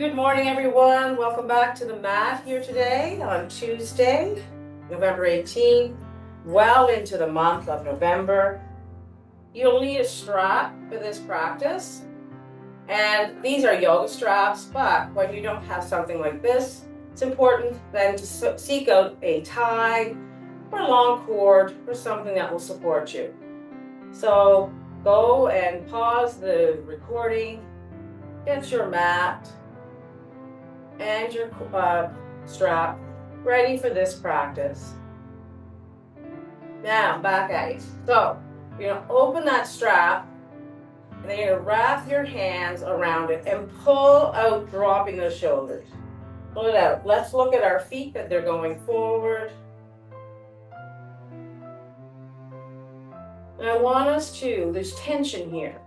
Good morning, everyone. Welcome back to the mat here today on Tuesday, November 18th, well into the month of November. You'll need a strap for this practice, and these are yoga straps, but when you don't have something like this, it's important then to seek out a tie or long cord or something that will support you. So go and pause the recording, get your mat and your strap ready for this practice. Now, back at you. So, you're going to open that strap, and then you're going to wrap your hands around it and pull out, dropping the shoulders. Pull it out. Let's look at our feet, that they're going forward. And I want us to, there's tension here,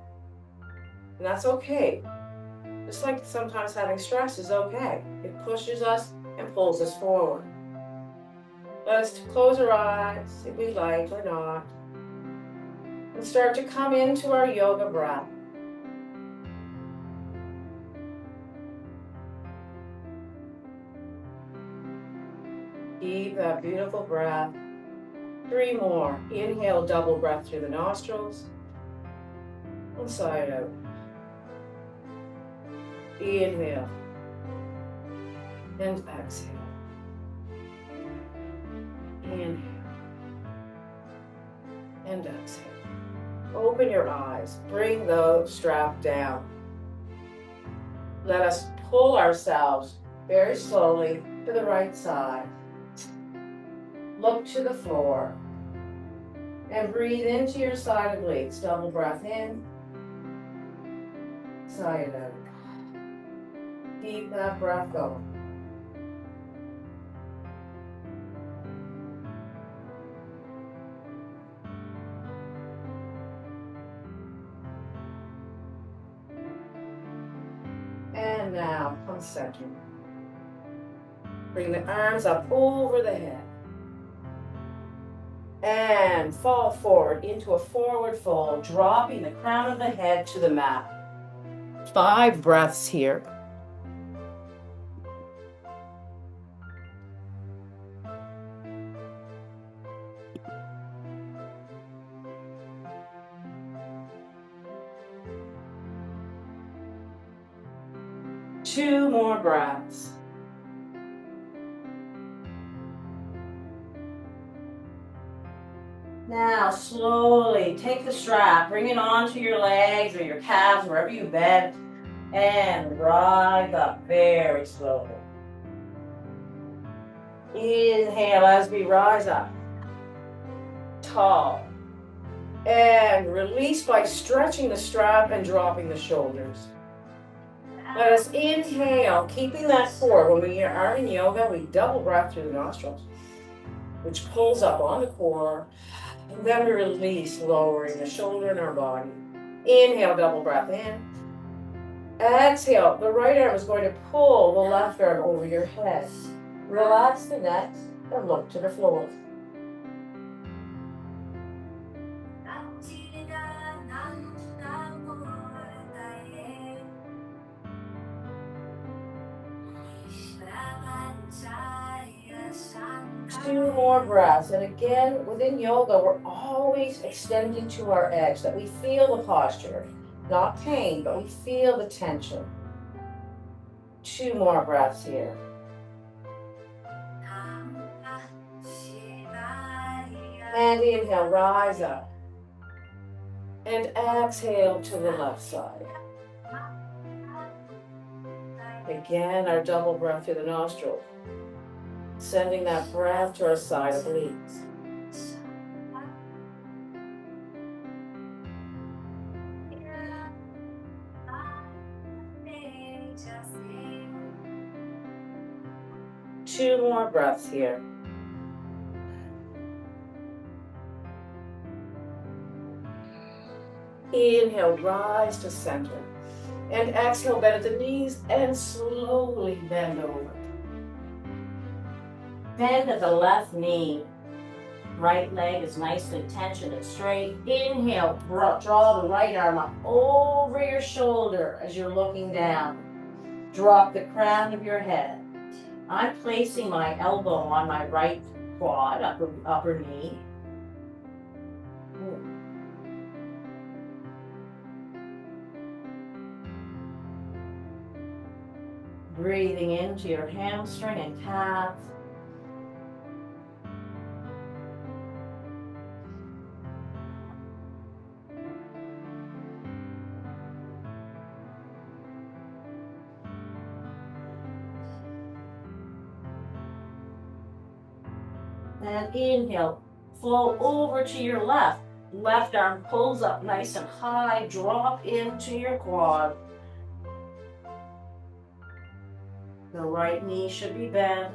and that's okay. Just like sometimes having stress is okay. It pushes us and pulls us forward. Let us close our eyes if we like or not. And start to come into our yoga breath. Keep that beautiful breath. 3 more. Inhale, double breath through the nostrils. And sigh it out. Inhale and exhale. Inhale and exhale. Open your eyes. Bring the strap down. Let us pull ourselves very slowly to the right side. Look to the floor. And breathe into your side obliques. Double breath in. Sigh it out. Keep that breath going. And now, come center. Bring the arms up over the head. And fall forward into a forward fold, dropping the crown of the head to the mat. 5 breaths here. Two more breaths. Now, slowly take the strap, bring it onto your legs or your calves, wherever you bend, and rise up very slowly. Inhale as we rise up, tall, and release by stretching the strap and dropping the shoulders. Let us inhale, keeping that forward. When we are in yoga, we double breath through the nostrils, which pulls up on the core. And then we release, lowering the shoulder in our body. Inhale, double breath in. Exhale, the right arm is going to pull the left arm over your head. Relax the neck and look to the floor. Two more breaths. And again, within yoga, we're always extending to our edge, that we feel the posture. Not pain, but we feel the tension. 2 more breaths here. And inhale, rise up. And exhale to the left side. Again, our double breath through the nostrils. Sending that breath to our side obliques. Two more breaths here. Inhale, rise to center. And exhale, bend at the knees and slowly bend over. Bend at the left knee. Right leg is nicely tensioned and straight. Inhale, draw the right arm up over your shoulder as you're looking down. Drop the crown of your head. I'm placing my elbow on my right quad, upper knee. Breathing into your hamstring and calf. And inhale, flow over to your left. Left arm pulls up nice and high, drop into your quad. The right knee should be bent.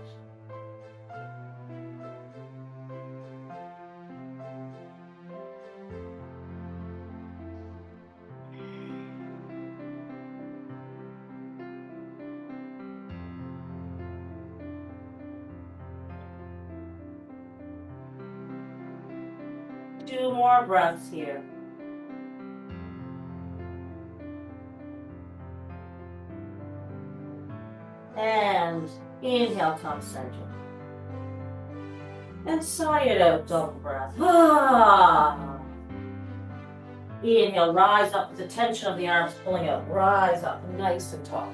Two more breaths here. And inhale, come center. And sigh it out, double breath. Inhale, rise up with the tension of the arms pulling out. Rise up, nice and tall.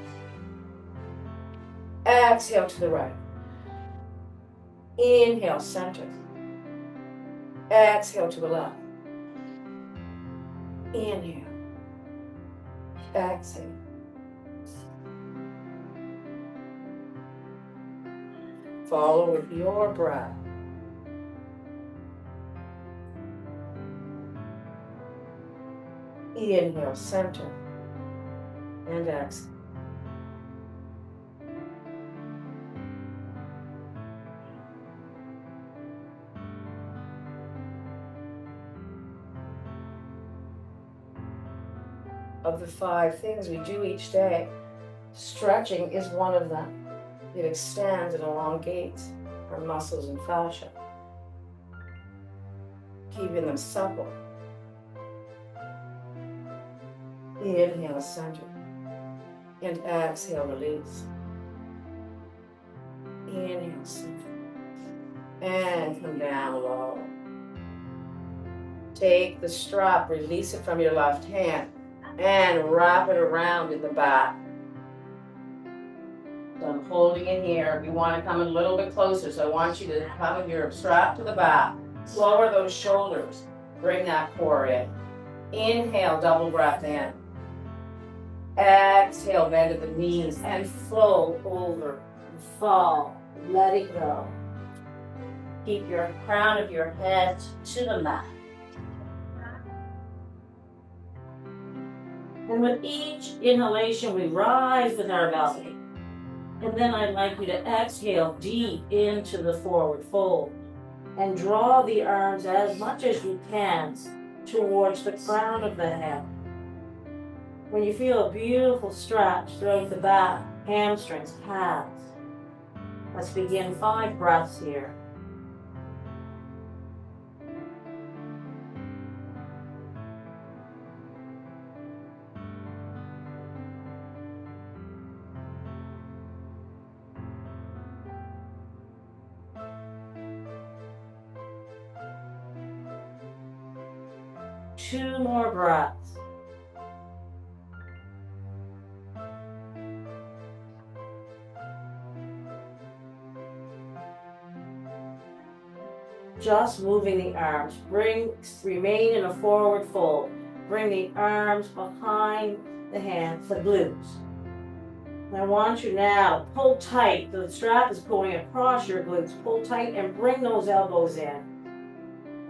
Exhale to the right. Inhale, center. Exhale to the left. Inhale. Exhale. Follow with your breath. Inhale, center. And exhale. Of the 5 things we do each day, stretching is one of them. It extends and elongates our muscles and fascia, keeping them supple. Inhale, center, and exhale, release. Inhale, center, and come down low. Take the strap, release it from your left hand, and wrap it around in the back. So I'm holding it here. You want to come a little bit closer, so I want you to have your strap to the back. Lower those shoulders. Bring that core in. Inhale, double breath in. Exhale, bend at the knees and flow over and fall. Let it go. Keep your crown of your head to the mat. And with each inhalation, we rise with our belly. And then I'd like you to exhale deep into the forward fold and draw the arms as much as you can towards the crown of the head. When you feel a beautiful stretch throughout the back, hamstrings, calves. Let's begin 5 breaths here. Two more breaths. Just moving the arms. Remain in a forward fold. Bring the arms behind the hands, the glutes. And I want you now to pull tight. The strap is pulling across your glutes. Pull tight and bring those elbows in.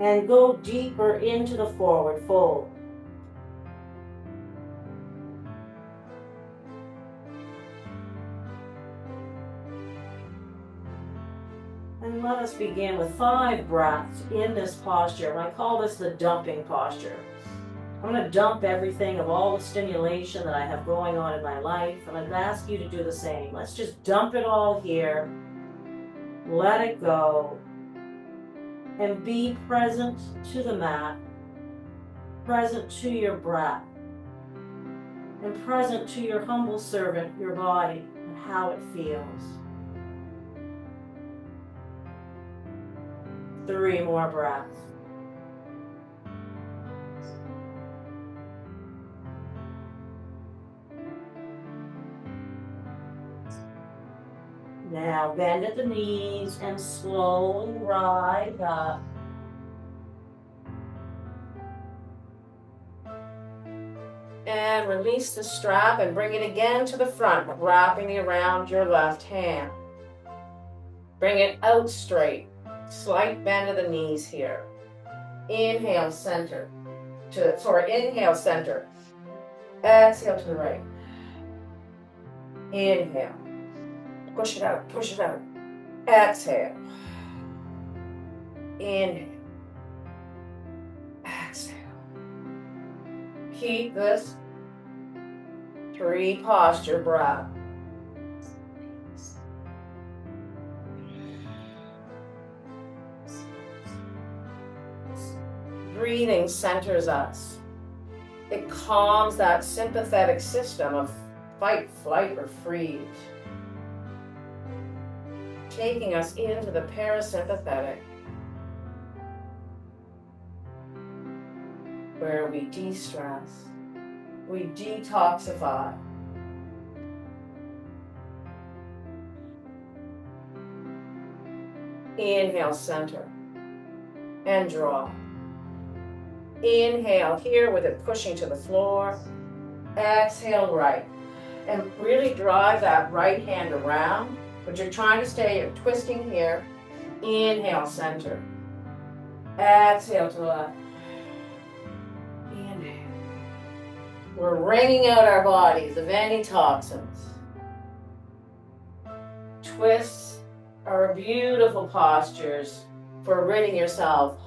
And go deeper into the forward fold. And let us begin with 5 breaths in this posture. And I call this the dumping posture. I'm going to dump everything of all the stimulation that I have going on in my life. And I'd ask you to do the same. Let's just dump it all here. Let it go. And be present to the mat, present to your breath. and present to your humble servant, your body, and how it feels. 3 more breaths. Now bend at the knees and slowly rise up. And release the strap and bring it again to the front, wrapping it around your left hand. Bring it out straight. Slight bend of the knees here. Inhale, center. Inhale, center. Exhale to the right. Inhale. Push it out, push it out. Exhale. Inhale. Exhale. Keep this 3 posture breath. Breathing centers us. It calms that sympathetic system of fight, flight, or freeze, taking us into the parasympathetic, where we de-stress, we detoxify. Inhale, center, and draw. Inhale here with it pushing to the floor. Exhale, right. And really drive that right hand around, but you're trying to stay twisting here. Inhale, center. Exhale to the left. Inhale. We're wringing out our bodies of any toxins. Twists are beautiful postures for ridding yourself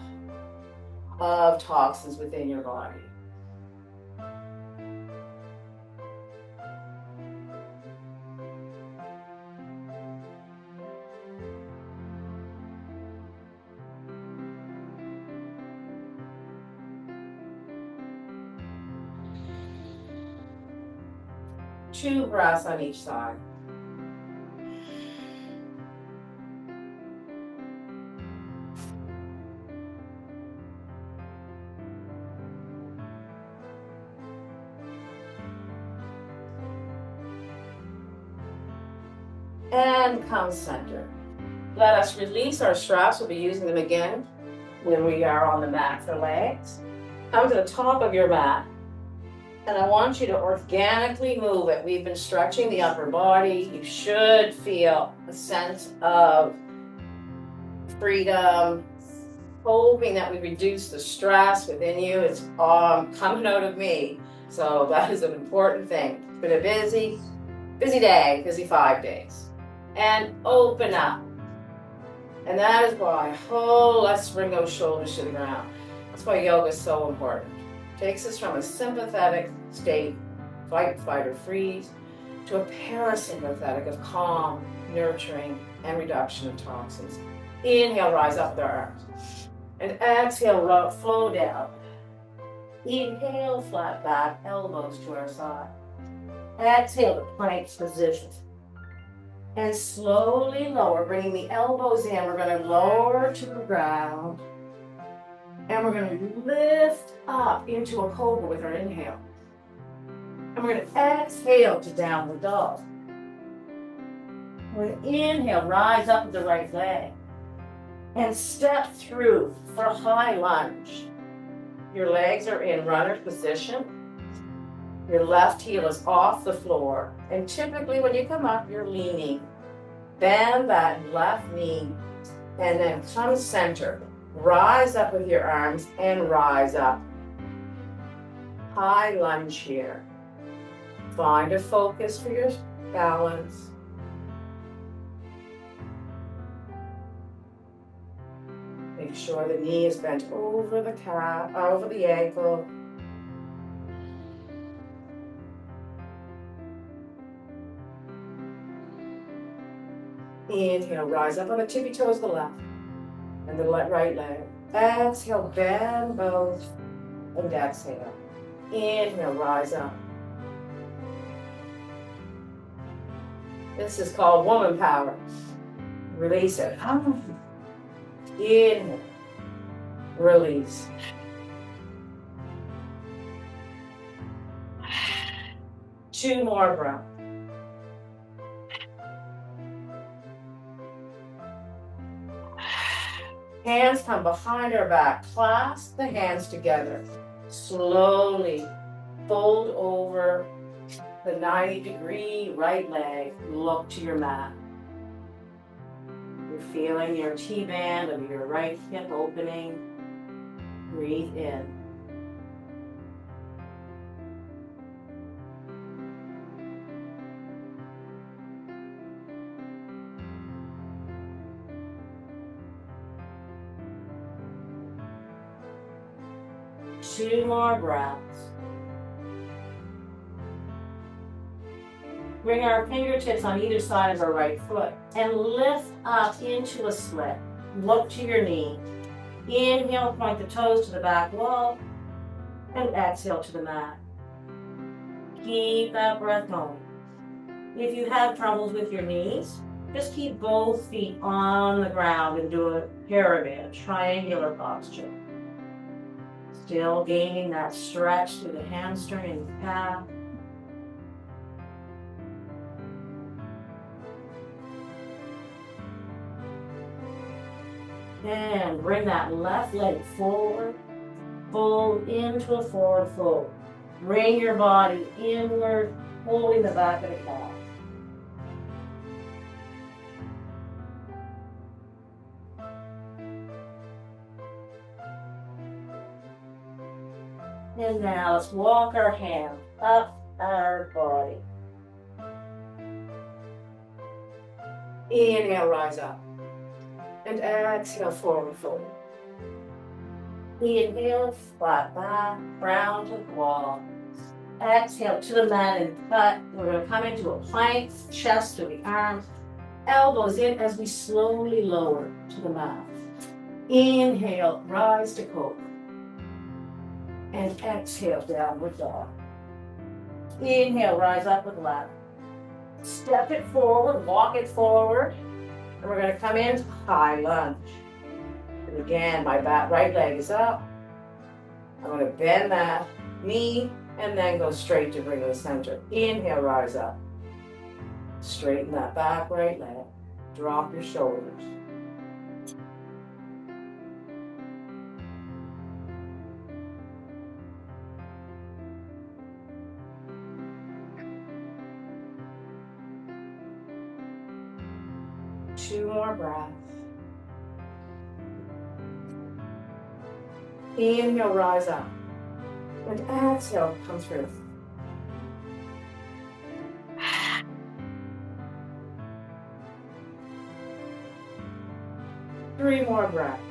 of toxins within your body. Two breaths on each side. And come center. Let us release our straps. We'll be using them again when we are on the mat for legs. Come to the top of your mat. And I want you to organically move it. We've been stretching the upper body. You should feel a sense of freedom, hoping that we reduce the stress within you. It's coming out of me. So that is an important thing. It's been a busy day, busy 5 days. And open up. And that is why, let's bring those shoulders to the ground. That's why yoga is so important. Takes us from a sympathetic state, fight, flight, or freeze, to a parasympathetic of calm, nurturing, and reduction of toxins. Inhale, rise up with our arms. And exhale, flow down. Inhale, flat back, elbows to our side. Exhale to plank position. And slowly lower, bringing the elbows in. We're going to lower to the ground. And we're going to lift up into a cobra with our inhale. And we're going to exhale to downward dog. We're going to inhale, rise up with the right leg. And step through for a high lunge. Your legs are in runner position. Your left heel is off the floor. And typically when you come up, you're leaning. Bend that left knee and then come center. Rise up with your arms and rise up. High lunge here. Find a focus for your balance. Make sure the knee is bent over the calf, over the ankle. Inhale, rise up on the tippy toes of the left and the right leg. Exhale, bend both and exhale. Inhale, rise up. This is called woman power. Release it. Inhale. Release. Two more breaths. Hands come behind our back. Clasp the hands together. Slowly fold over the 90-degree right leg. Look to your mat. You're feeling your T-band of your right hip opening. Breathe in. Two more breaths. Bring our fingertips on either side of our right foot and lift up into a split. Look to your knee. Inhale, point the toes to the back wall, and exhale to the mat. Keep that breath going. If you have troubles with your knees, just keep both feet on the ground and do a pyramid, triangular posture. Still gaining that stretch through the hamstring and calf. And bring that left leg forward, fold into a forward fold. Bring your body inward, holding the back of the calf. And now let's walk our hands up our body. Inhale, rise up. And exhale, forward fold. Inhale, flat back, round to the wall. Exhale to the mat and cut. We're going to come into a plank, chest to the arms, elbows in as we slowly lower to the mat. Inhale, rise to cobra. And exhale, downward dog. Inhale, rise up with ladder. Step it forward, walk it forward. And we're going to come into high lunge. And again, my right leg is up. I'm going to bend that knee and then go straight to bring to the center. Inhale, rise up. Straighten that back right leg. Drop your shoulders. Two more breaths. Inhale, rise up. And exhale, come through. Three more breaths.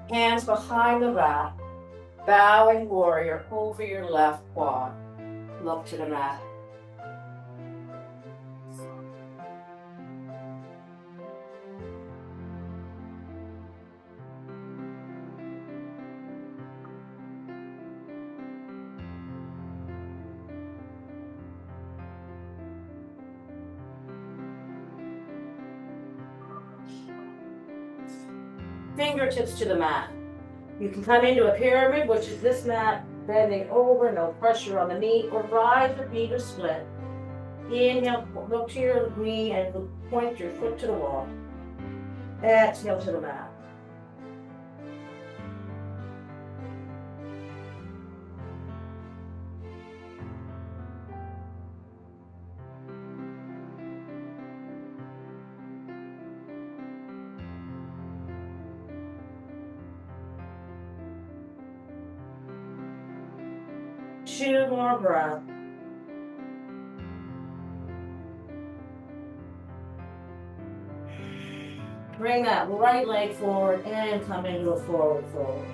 Hands behind the back. Bowing warrior over your left quad. Look to the mat. Fingertips to the mat. You can come into a pyramid, which is this mat, bending over, no pressure on the knee, or rise the feet or split. Inhale, look to your knee and point your foot to the wall. Exhale to the mat. Two more breaths. Bring that right leg forward and come into a forward fold.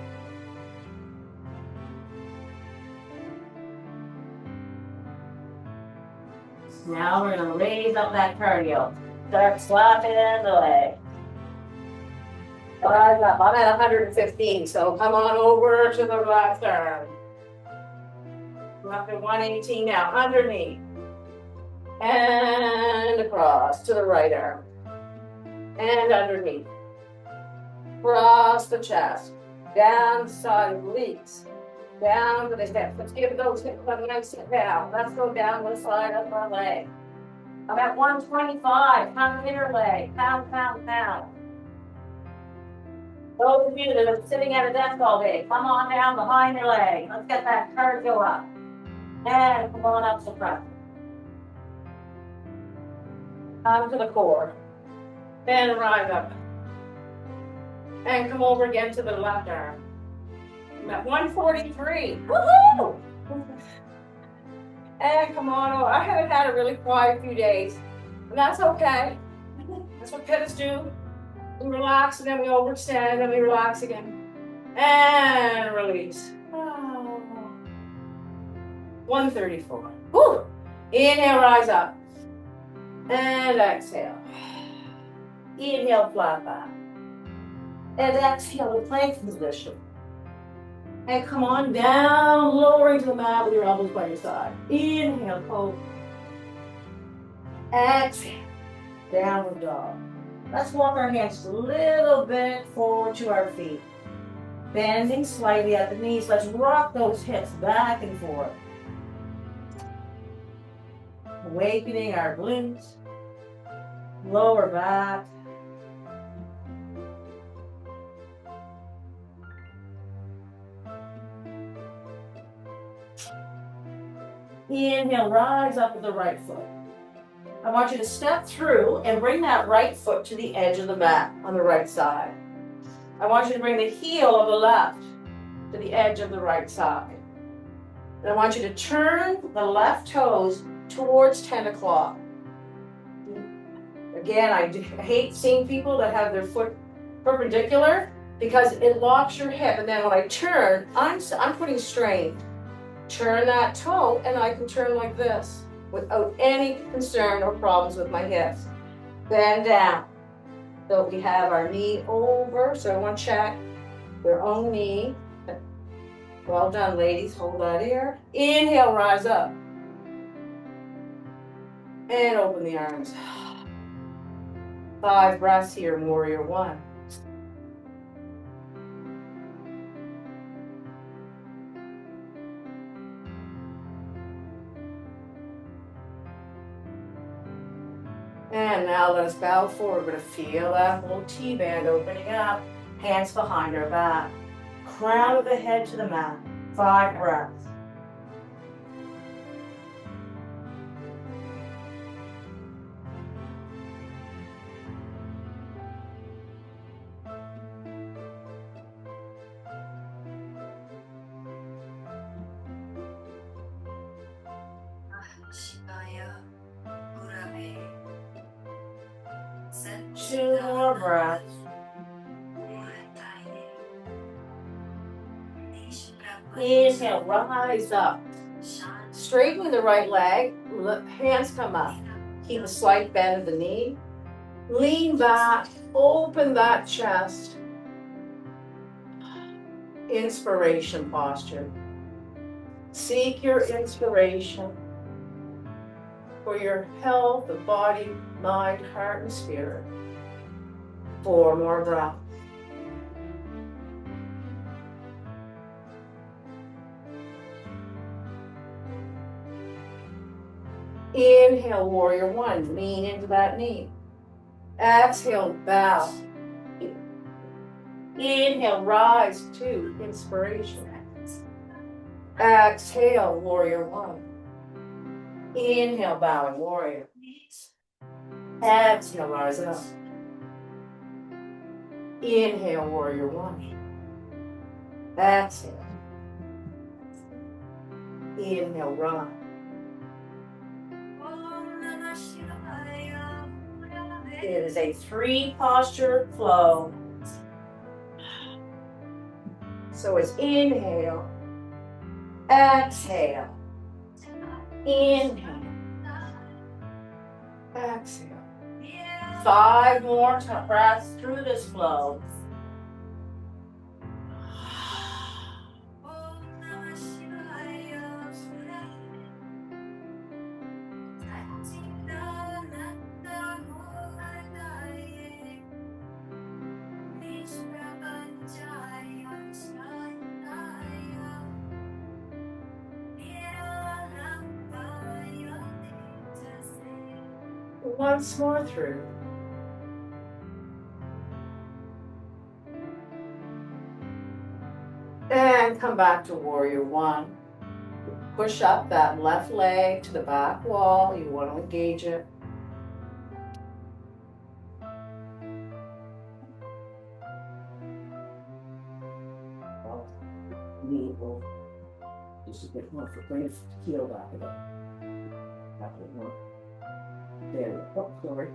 Now we're going to raise up that cardio. Start slapping the leg. Rise up. I'm at 115, so come on over to the left arm. I'm up to 118 now, underneath. And across to the right arm. And underneath. Across the chest. Down the side obliques. Down to the hips. Let's give those hips a nice sit down. Let's go down the side of my leg. I'm at 125. Pound inner leg. Pound, pound, pound. Those of you that are sitting at a desk all day, come on down behind your leg. Let's get that cardio up. And come on up to front. Come to the core. Then rise up. And come over again to the left arm. I'm at 143. Woohoo! And come on over. I haven't had a really quiet few days. And that's okay. That's what pitters do. We relax and then we overextend and then we relax again. And release. 134. Woo! Inhale, rise up. And exhale. Inhale, flat back. And exhale, the plank position. And come on down, lowering to the mat with your elbows by your side. Inhale, pose. Exhale, downward dog. Let's walk our hands a little bit forward to our feet. Bending slightly at the knees. Let's rock those hips back and forth. Awakening our glutes. Lower back. Inhale, rise up with the right foot. I want you to step through and bring that right foot to the edge of the mat on the right side. I want you to bring the heel of the left to the edge of the right side. And I want you to turn the left toes towards 10 o'clock. Again, I hate seeing people that have their foot perpendicular because it locks your hip. And then when I turn, I'm putting strain. Turn that toe and I can turn like this without any concern or problems with my hips. Bend down. So we have our knee over. So I want to check your own knee. Well done, ladies. Hold that here. Inhale, rise up. And open the arms. 5 breaths here in Warrior One. And now let us bow forward. We're going to feel that whole T-band opening up. Hands behind our back. Crown of the head to the mat. 5 breaths. Two more breaths. Inhale, rise up. Straighten the right leg. Hands come up. Keep a slight bend of the knee. Lean back. Open that chest. Inspiration posture. Seek your inspiration for your health of body, mind, heart, and spirit. 4 more breaths. Inhale, Warrior One. Lean into that knee. Exhale, bow. Inhale, rise to inspiration. Exhale, Warrior One. Inhale, bowing warrior. Exhale, rise up. Inhale, Warrior One. Exhale. Inhale, rise. It is a 3 posture flow. So it's inhale, exhale, inhale, exhale. 5 more breaths through this flow. Once more through. And come back to warrior one. Push up that left leg to the back wall. You want to engage it. Knee will just a bit more for bring it heel back again. There we go. Oh, sorry.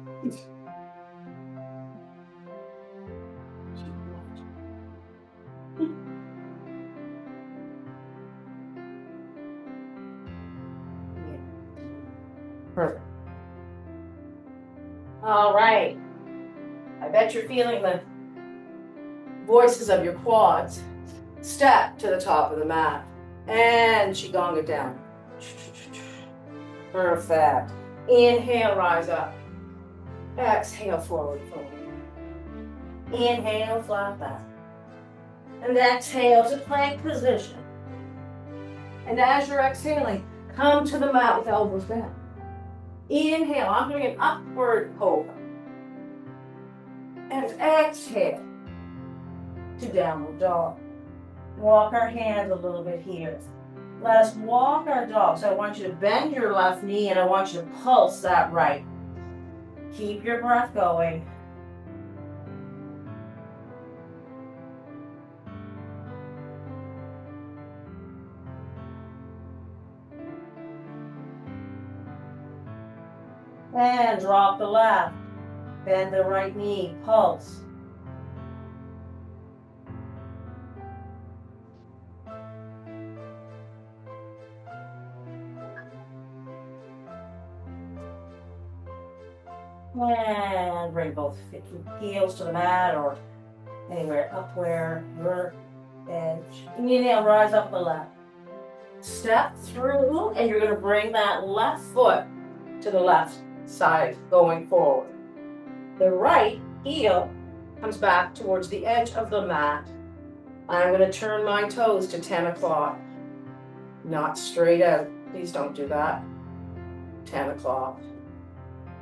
Perfect. All right. I bet you're feeling the voices of your quads. Step to the top of the mat and qigong it down. Perfect. Inhale, rise up. Exhale, forward fold. Inhale, flat back. And exhale to plank position. And as you're exhaling, come to the mat with elbows bent. Inhale, I'm doing an upward cobra. And exhale to downward dog. Walk our hands a little bit here. Let us walk our dog. So I want you to bend your left knee and I want you to pulse that right. Keep your breath going. And drop the left. Bend the right knee. Pulse. And bring both heels to the mat or anywhere up where your edge. Inhale, rise up the left. Step through, and you're going to bring that left foot to the left side going forward. The right heel comes back towards the edge of the mat. I'm going to turn my toes to 10 o'clock. Not straight out. Please don't do that. 10 o'clock.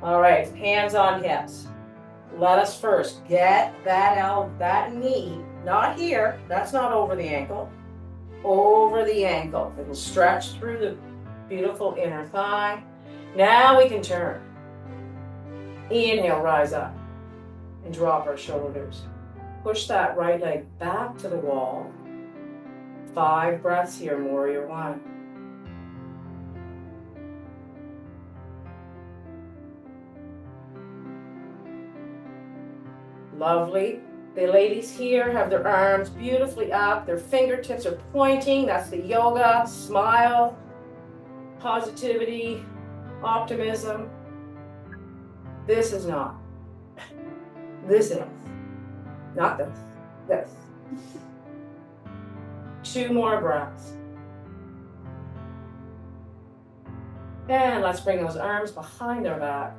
All right, hands on hips. Let us first get that knee, not here, that's not over the ankle, over the ankle. It will stretch through the beautiful inner thigh. Now we can turn. Inhale, rise up and drop our shoulders. Push that right leg back to the wall. 5 breaths here, warrior one. Lovely. The ladies here have their arms beautifully up. Their fingertips are pointing. That's the yoga. Smile. Positivity. Optimism. This is not. This is. Not this. This. 2 more breaths. And let's bring those arms behind our back.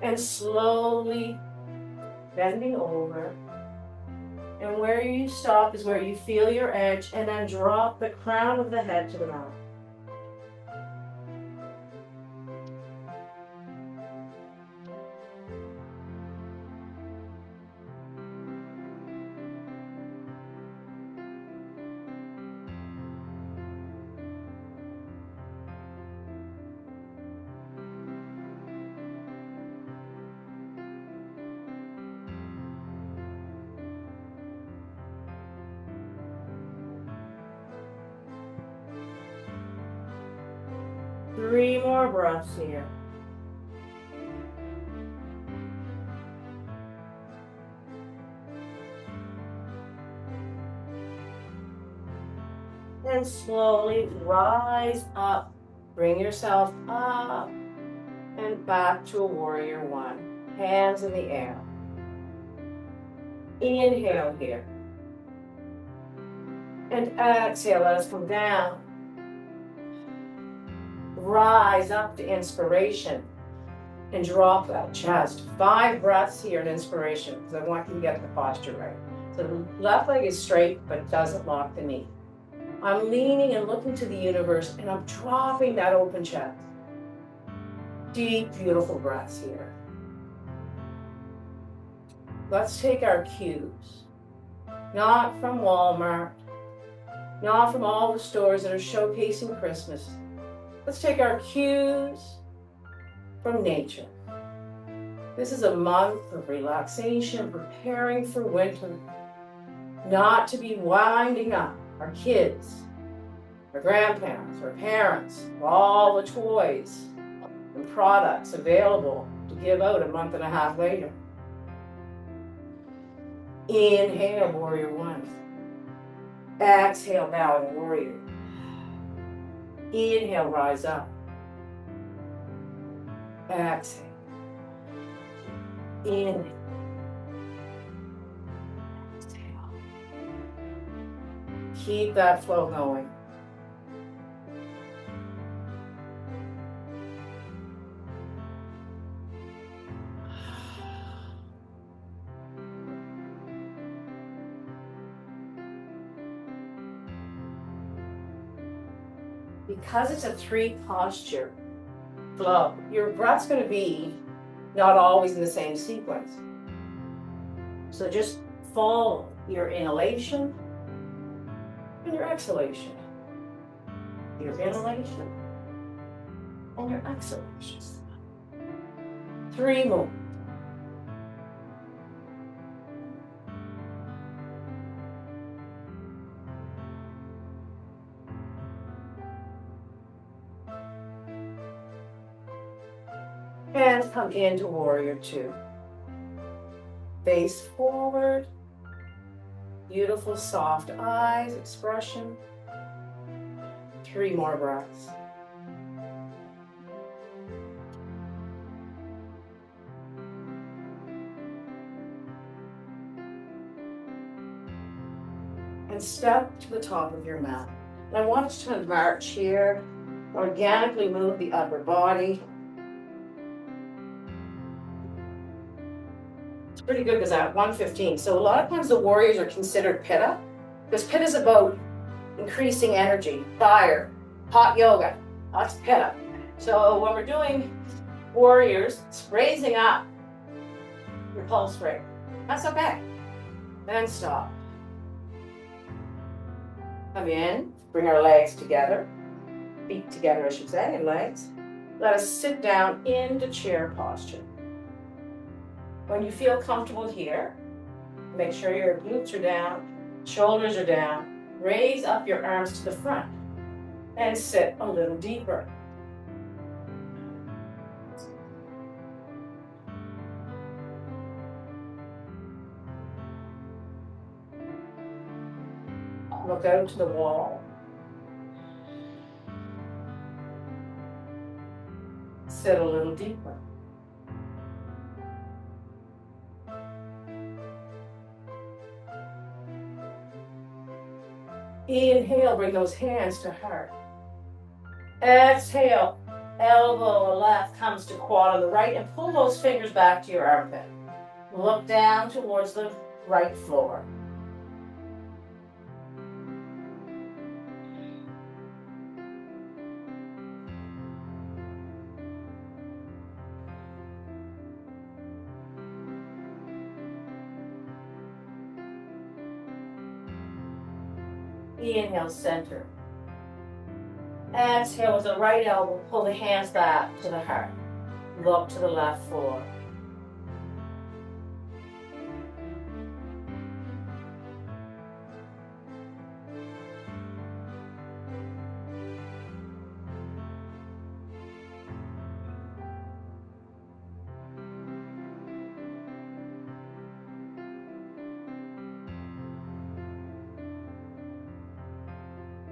And slowly bending over, and where you stop is where you feel your edge, and then drop the crown of the head to the mat. Three more breaths here. And slowly rise up. Bring yourself up and back to a warrior one. Hands in the air. Inhale here. And exhale, let us come down. Rise up to inspiration and drop that chest. 5 breaths here in inspiration because I want you to get the posture right. So the left leg is straight but doesn't lock the knee. I'm leaning and looking to the universe and I'm dropping that open chest. Deep, beautiful breaths here. Let's take our cues, not from Walmart, not from all the stores that are showcasing Christmas. Let's take our cues from nature. This is a month of relaxation, preparing for winter, not to be winding up our kids, our grandparents, our parents, all the toys and products available to give out a month and a half later. Inhale, warrior one. Exhale, bowing warrior. Inhale, rise up. Exhale. Inhale. Exhale. Keep that flow going. Because it's a three posture flow, your breath's going to be not always in the same sequence. So just follow your inhalation and your exhalation. Your inhalation and your exhalation. 3 more. And come into warrior two. Face forward. Beautiful soft eyes, expression. 3 more breaths. And step to the top of your mat. And I want you to march here, organically move the upper body. It's pretty good because I'm at 115. So a lot of times the warriors are considered pitta, because pitta is about increasing energy, fire, hot yoga. That's pitta. So when we're doing warriors, it's raising up your pulse rate. That's okay. Then stop. Come in, bring our legs together, feet together, I should say, and legs. Let us sit down into chair posture. When you feel comfortable here, make sure your glutes are down, shoulders are down. Raise up your arms to the front and sit a little deeper. Look out to the wall. Sit a little deeper. Inhale, bring those hands to heart. Exhale, elbow left comes to quad on the right, and pull those fingers back to your armpit. Look down towards the right floor. Inhale, center. Exhale with the right elbow, pull the hands back to the heart. Look to the left floor.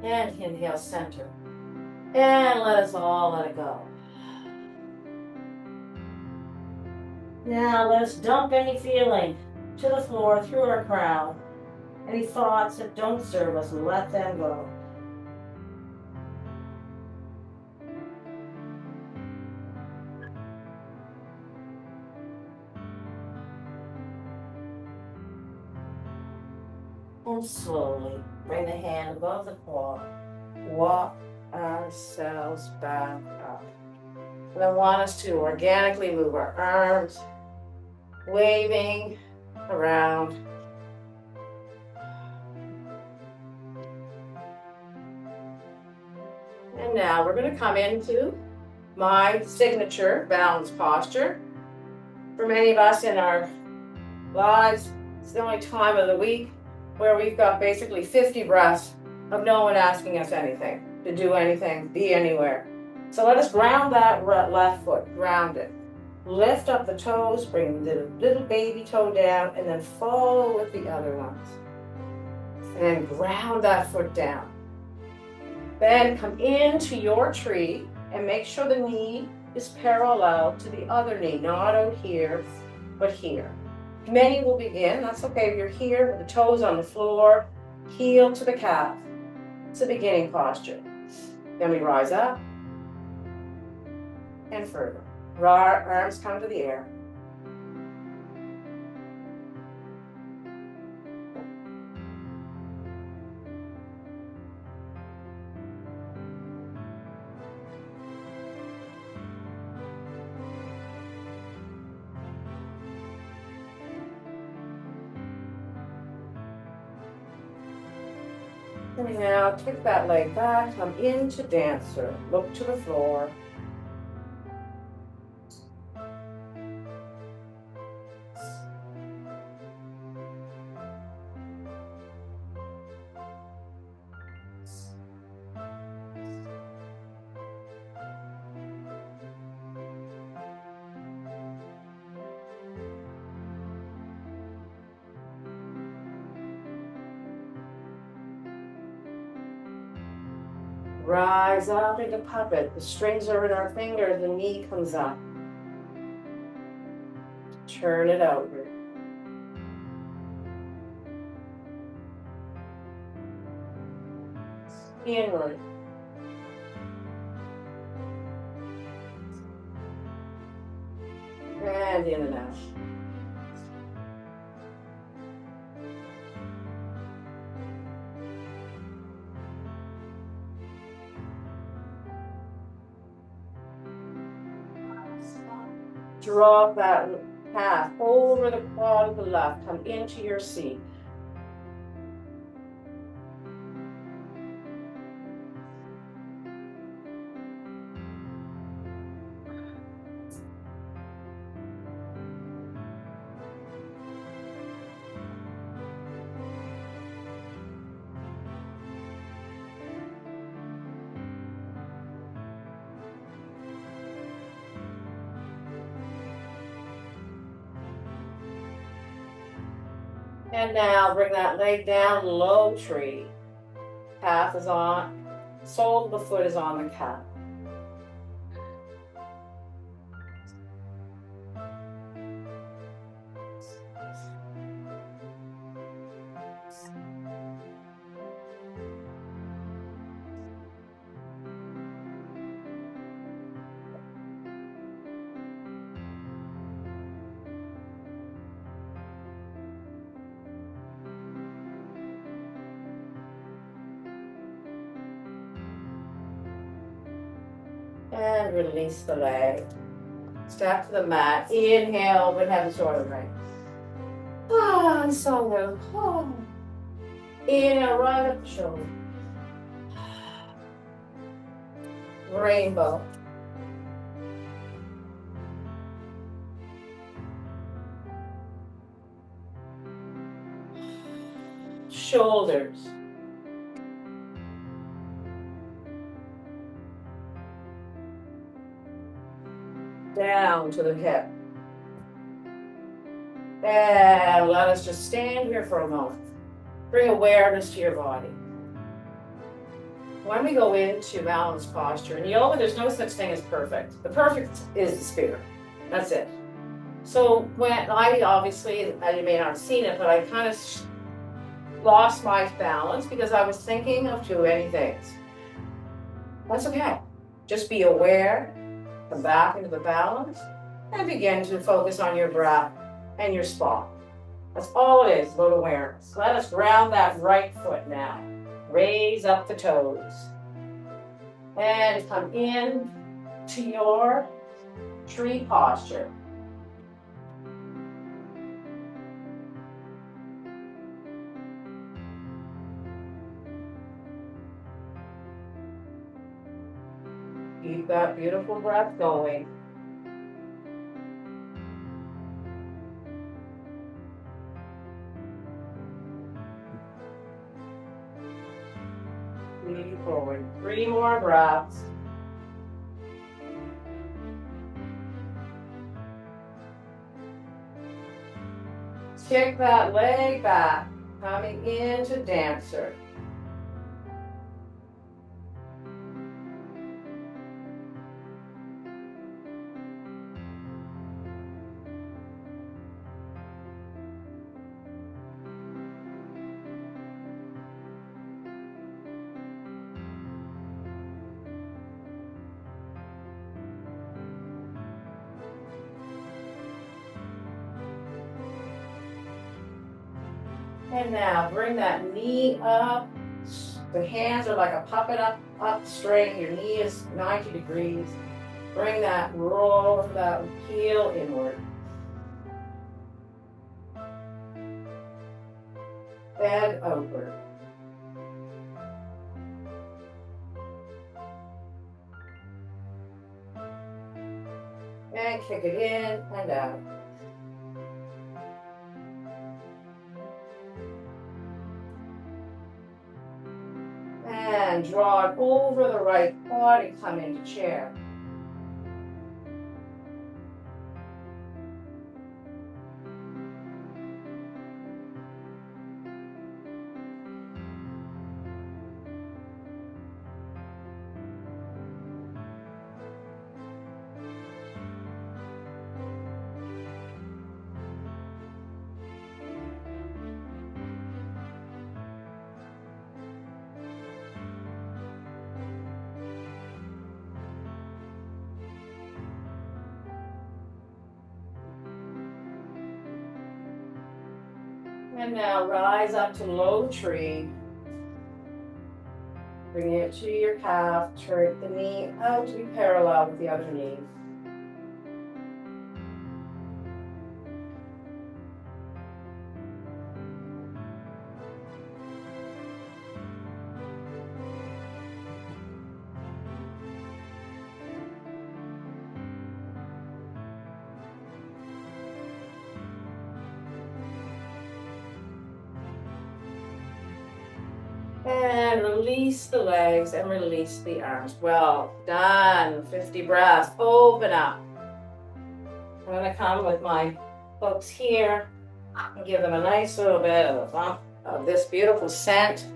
And inhale, center. And let us all let it go. Now let us dump any feeling to the floor through our crown. Any thoughts that don't serve us, let them go. And slowly bring the hand above the quad. Walk ourselves back up. And I want us to organically move our arms, waving around. And now we're going to come into my signature balance posture. For many of us in our lives, it's the only time of the week where we've got basically 50 breaths of no one asking us anything, to do anything, be anywhere. So let us ground that left foot, ground it. Lift up the toes, bring the little baby toe down, and then follow with the other ones. And then ground that foot down. Then come into your tree and make sure the knee is parallel to the other knee, not out here, but here. Many will begin, that's okay if you're here, with the toes on the floor, heel to the calf. It's a beginning posture. Then we rise up and further. Arms come to the air. And now kick that leg back, come into dancer, look to the floor. Rise up into puppet. The strings are in our fingers, the knee comes up. Turn it outward. Inward. And in and out. Drop that calf over the quad of the left. Come into your seat. And now bring that leg down, low tree. Calf is on, sole of the foot is on the calf. And release the leg. Step to the mat. Inhale, but have a sort of right. Ah, and so good. Oh. Inhale, right up the shoulder. Rainbow. Shoulders. Down to the hip. And let us just stand here for a moment. Bring awareness to your body. When we go into balanced posture, in yoga, there's no such thing as perfect. The perfect is the spirit. That's it. So when I obviously, you may not have seen it, but I kind of lost my balance because I was thinking of too many things. That's okay. Just be aware. Come back into the balance and begin to focus on your breath and your spot. That's all it is, about awareness. Let us ground that right foot now. Raise up the toes. And come in to your tree posture. Keep that beautiful breath going. Lean forward. 3 more breaths. Kick that leg back, coming into dancer. And now bring that knee up. The hands are like a puppet up straight. Your knee is 90 degrees. Bring that roll, that heel inward. Bend over. And kick it in and out. And draw it over the right quad and come into chair. And now rise up to low tree. Bring it to your calf. Turn the knee out to be parallel with the other knee. And release the legs and release the arms. Well done. 50 breaths. Open up. I'm going to come with my folks here and give them a nice little bit of a bump of this beautiful scent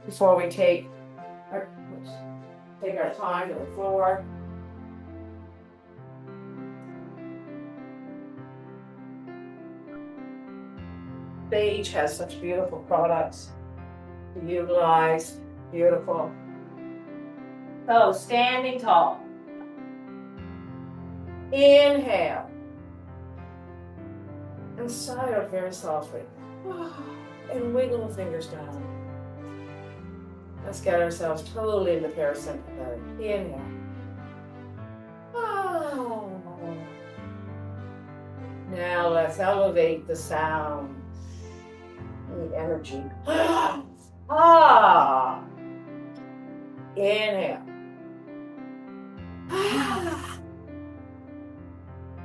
before we take our time to the floor. Sage has such beautiful products to utilize. Beautiful. So standing tall. Inhale. And sigh out very softly. And wiggle the fingers down. Let's get ourselves totally in the parasympathetic. Inhale. Now let's elevate the sound. The energy. Inhale.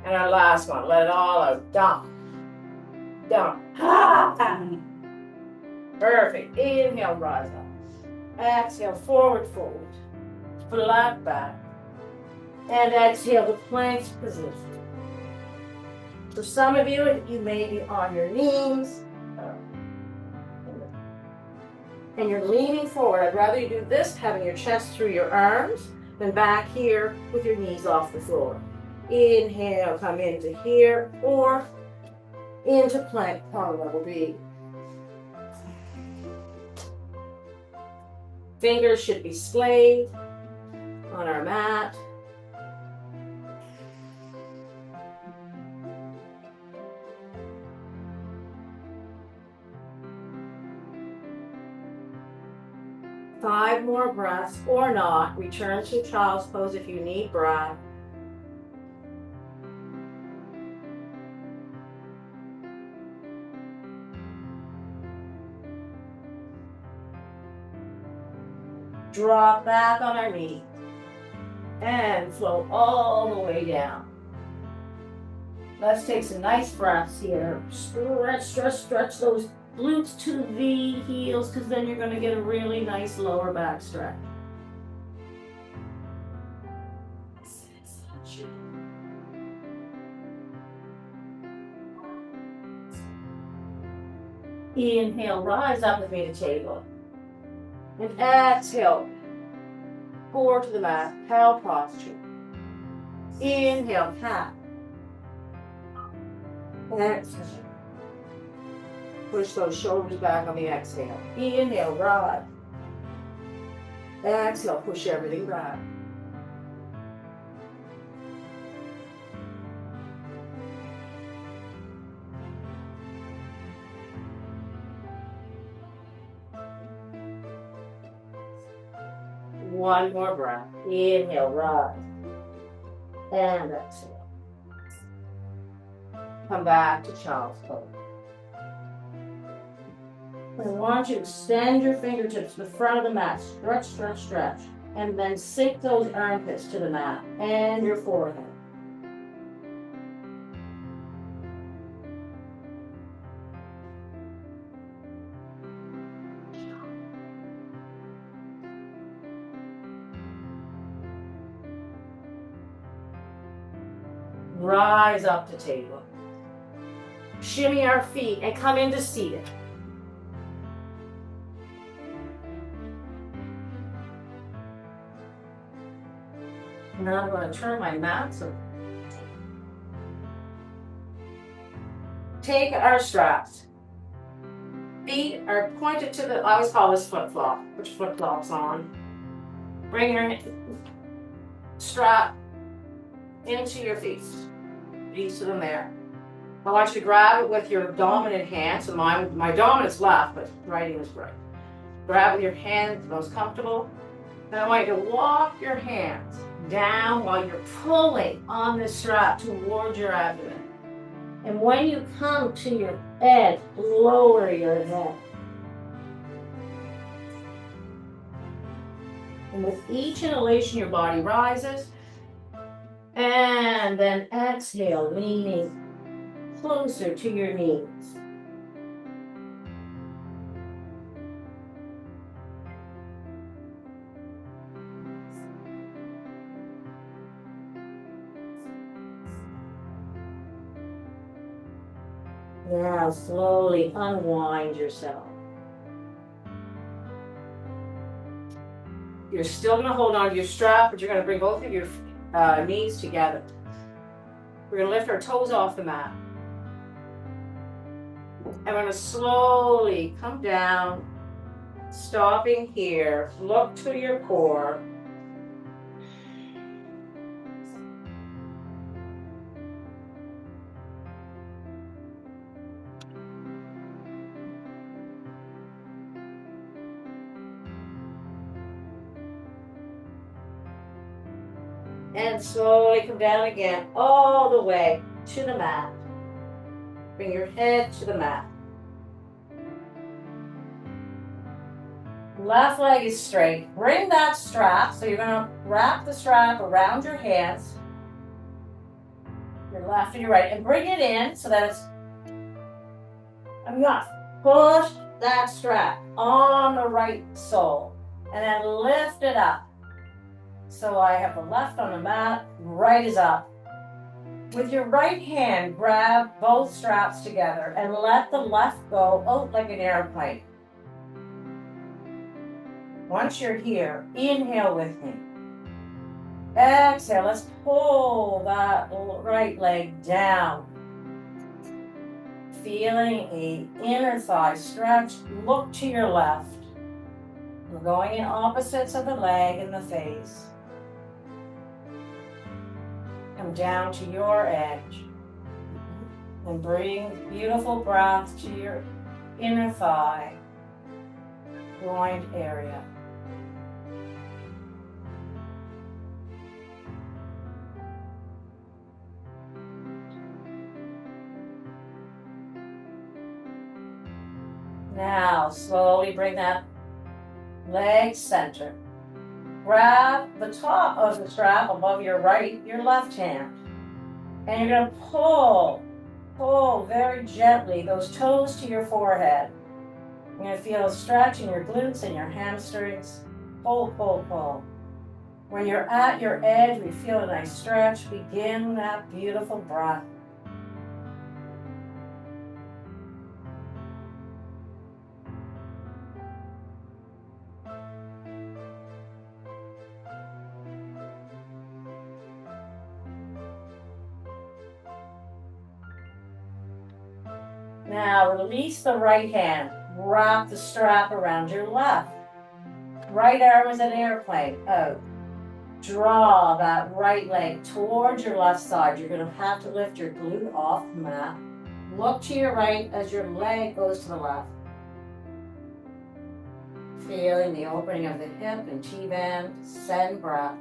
And our last one. Let it all out. Dump. Dump. Perfect. Inhale, rise up. Exhale, forward fold. Flat back. And exhale to plank position. For some of you, you may be on your knees. And you're leaning forward. I'd rather you do this, having your chest through your arms, than back here with your knees off the floor. Inhale, come into here, or into plank, power level B. Fingers should be splayed on our mat. Five more breaths or not. Return to child's pose if you need breath. drop back on our knee, and flow all the way down. Let's take some nice breaths here. Stretch, stretch, stretch those glutes to the heels, because then you're going to get a really nice lower back stretch. Inhale, rise up with me to table. And exhale, forward to the mat, cow posture. Inhale, cat. Exhale. Push those shoulders back on the exhale. Inhale, rise. Exhale, push everything back. One more breath. Inhale, rise. And exhale. Come back to child's pose. I want you to extend your fingertips to the front of the mat. Stretch, stretch, stretch. And then sink those armpits to the mat and your forehead. Rise up to table. Shimmy our feet and come into seated. Now I'm going to turn my mat so take our straps. Feet are pointed to the, I always call this flip flop. Put your flip flops on. Bring your strap into your feet. Each of them there. I want you to grab it with your dominant hand. So my dominant's left, but righting is right. Grab with your hand most comfortable. And I want you to walk your hands down while you're pulling on the strap towards your abdomen. And when you come to your edge, lower your head. And with each inhalation, your body rises. And then exhale, leaning closer to your knees. Now slowly unwind yourself. You're still going to hold on to your strap, but you're going to bring both of your knees together. We're going to lift our toes off the mat. And we're going to slowly come down, stopping here. Look to your core. And slowly come down again, all the way to the mat. Bring your head to the mat. Left leg is straight. Bring that strap, so you're going to wrap the strap around your hands, your left and your right, and bring it in so that it's enough. Push that strap on the right sole, and then lift it up. So I have the left on the mat, right is up. With your right hand, grab both straps together and let the left go out like an airplane. Once you're here, inhale with me. Exhale, let's pull that right leg down. Feeling an inner thigh stretch, look to your left. We're going in opposites of the leg and the face. Come down to your edge. And bring beautiful breath to your inner thigh, groin area. Now, slowly bring that leg center. grab the top of the strap above your left hand. And you're going to pull very gently those toes to your forehead. You're going to feel a stretch in your glutes and your hamstrings. Pull, pull, pull. When you're at your edge, we feel a nice stretch. Begin that beautiful breath. Now release the right hand. Wrap the strap around your left. Right arm is an airplane. Out. Draw that right leg towards your left side. You're going to have to lift your glute off the mat. Look to your right as your leg goes to the left. Feeling the opening of the hip and T-band. Send breath.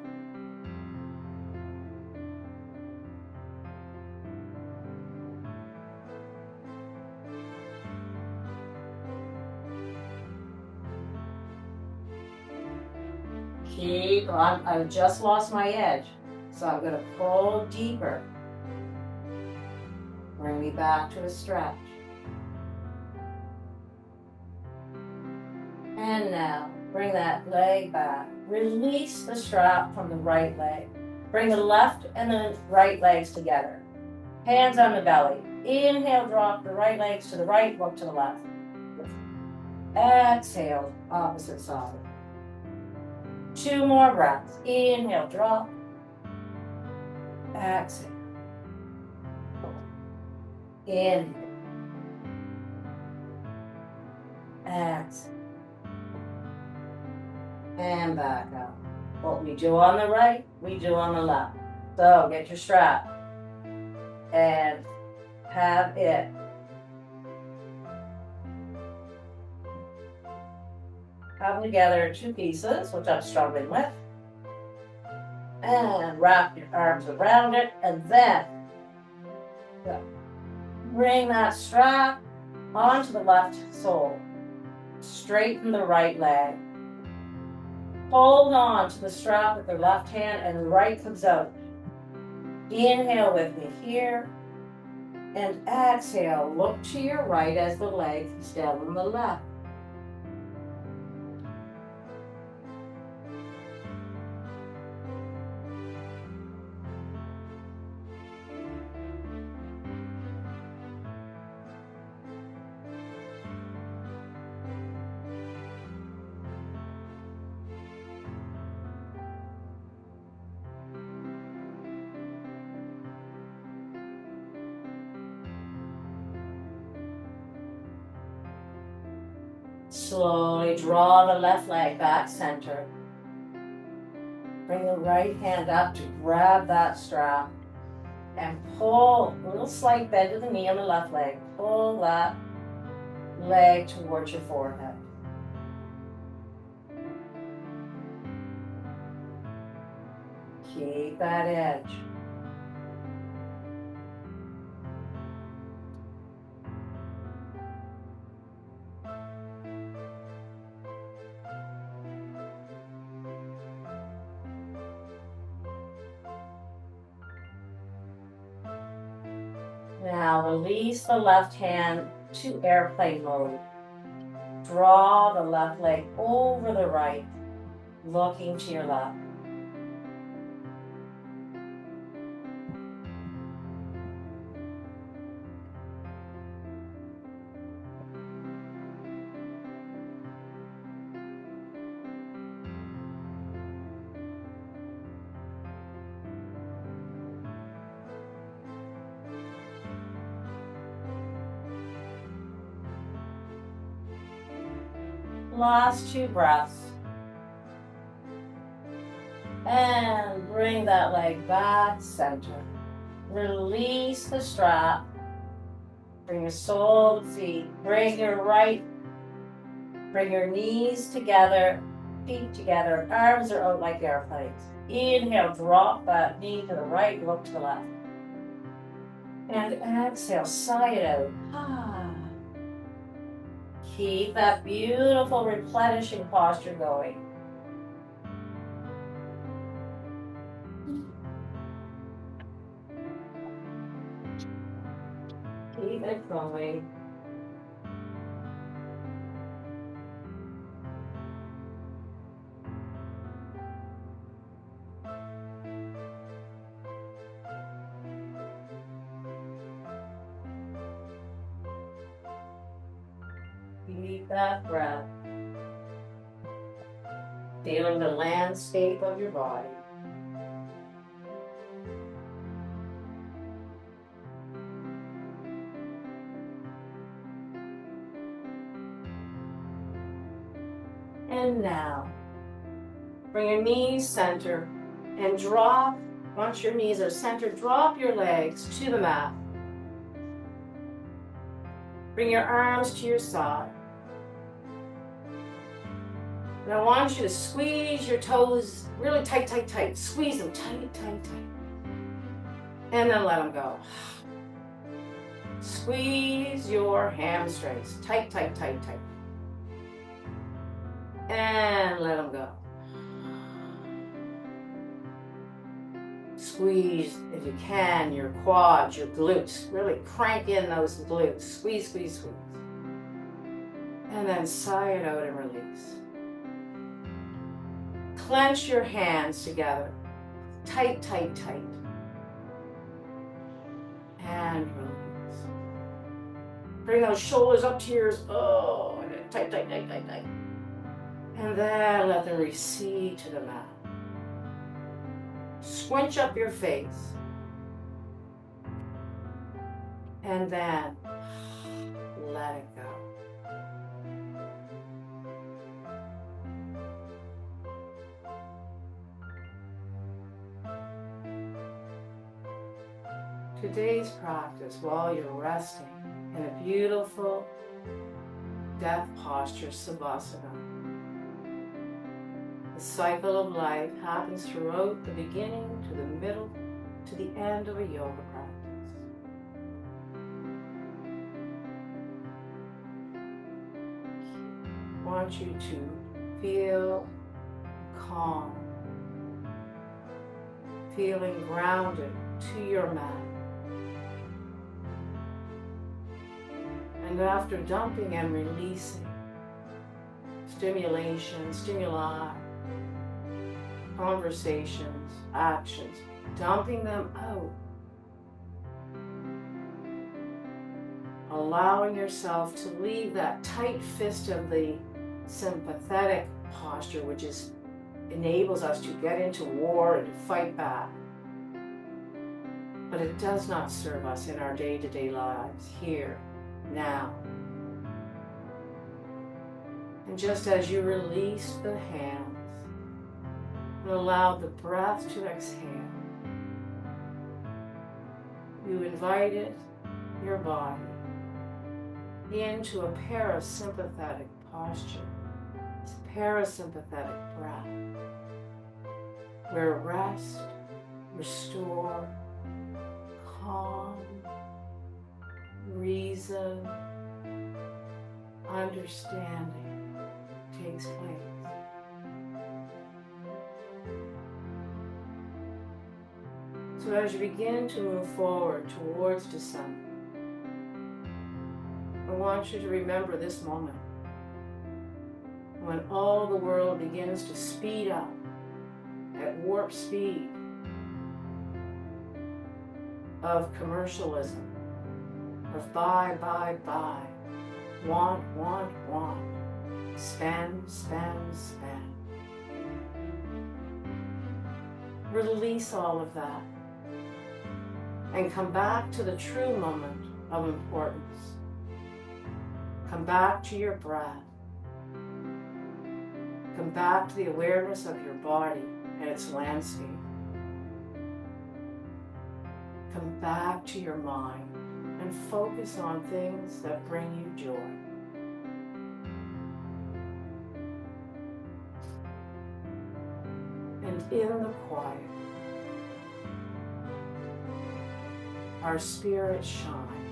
Keep on. I've just lost my edge, so I'm going to pull deeper. Bring me back to a stretch. And now, bring that leg back. Release the strap from the right leg. Bring the left and the right legs together. Hands on the belly. Inhale, drop the right legs to the right, look to the left. Exhale, opposite side. 2 more breaths. Inhale, drop. Exhale. Inhale. Exhale. And back up. What we do on the right, we do on the left. So get your strap and have it. Come together 2 pieces, which I'm struggling with. And wrap your arms around it, and then bring that strap onto the left sole. Straighten the right leg. Hold on to the strap with the left hand and the right comes out. Inhale with me here. And exhale, look to your right as the leg comes down on the left. Slowly draw the left leg back center. Bring the right hand up to grab that strap and pull, a little slight bend of the knee on the left leg. Pull that leg towards your forehead. Keep that edge. Now release the left hand to airplane mode. Draw the left leg over the right, looking to your left. Last 2 breaths. And bring that leg back center. Release the strap. Bring your sole to feet. Bring your knees together, feet together, arms are out like airplanes. Inhale, drop that knee to the right, look to the left. And exhale, sigh it out. Keep that beautiful replenishing posture going. Keep it going. Keep that breath. Feeling the landscape of your body. And now, bring your knees center and drop, once your knees are centered, drop your legs to the mat. Bring your arms to your side. And I want you to squeeze your toes really tight, tight, tight. Squeeze them tight, tight, tight. And then let them go. Squeeze your hamstrings. Tight, tight, tight, tight. And let them go. Squeeze, if you can, your quads, your glutes. Really crank in those glutes. Squeeze, squeeze, squeeze. And then sigh it out and release. Clench your hands together. Tight, tight, tight. And release. Bring those shoulders up to yours. Oh, tight, tight, tight, tight, tight. And then let them recede to the mat. Squinch up your face. And then let it go. Today's practice, while you're resting in a beautiful death posture, Savasana. The cycle of life happens throughout the beginning to the middle to the end of a yoga practice. I want you to feel calm, feeling grounded to your mat. And after dumping and releasing stimulation, stimuli, conversations, actions, dumping them out, allowing yourself to leave that tight fist of the sympathetic posture, which enables us to get into war and to fight back. But it does not serve us in our day-to-day lives, here, now. And just as you release the hands and allow the breath to exhale, you invited your body into a parasympathetic posture, this parasympathetic breath, where rest, restore, calm, reason, understanding takes place. So as you begin to move forward towards December, I want you to remember this moment when all the world begins to speed up at warp speed of commercialism, of buy, buy, buy, want, want, want, spend, spend, spend. Release all of that and come back to the true moment of importance. Come back to your breath. Come back to the awareness of your body and its landscape. Come back to your mind and focus on things that bring you joy. And in the quiet, our spirits shine,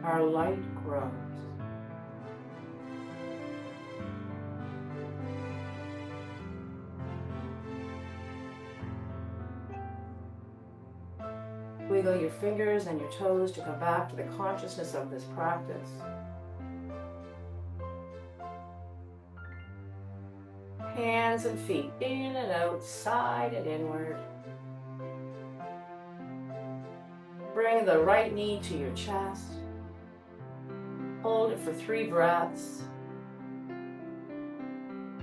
our light grows. Wiggle your fingers and your toes to come back to the consciousness of this practice. Hands and feet in and out, side and inward. Bring the right knee to your chest. Hold it for 3 breaths.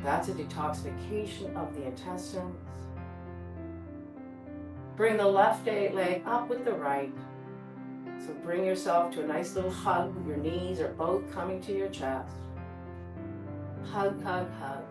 That's a detoxification of the intestines. Bring the left leg up with the right. So bring yourself to a nice little hug. Your knees are both coming to your chest. Hug, hug, hug.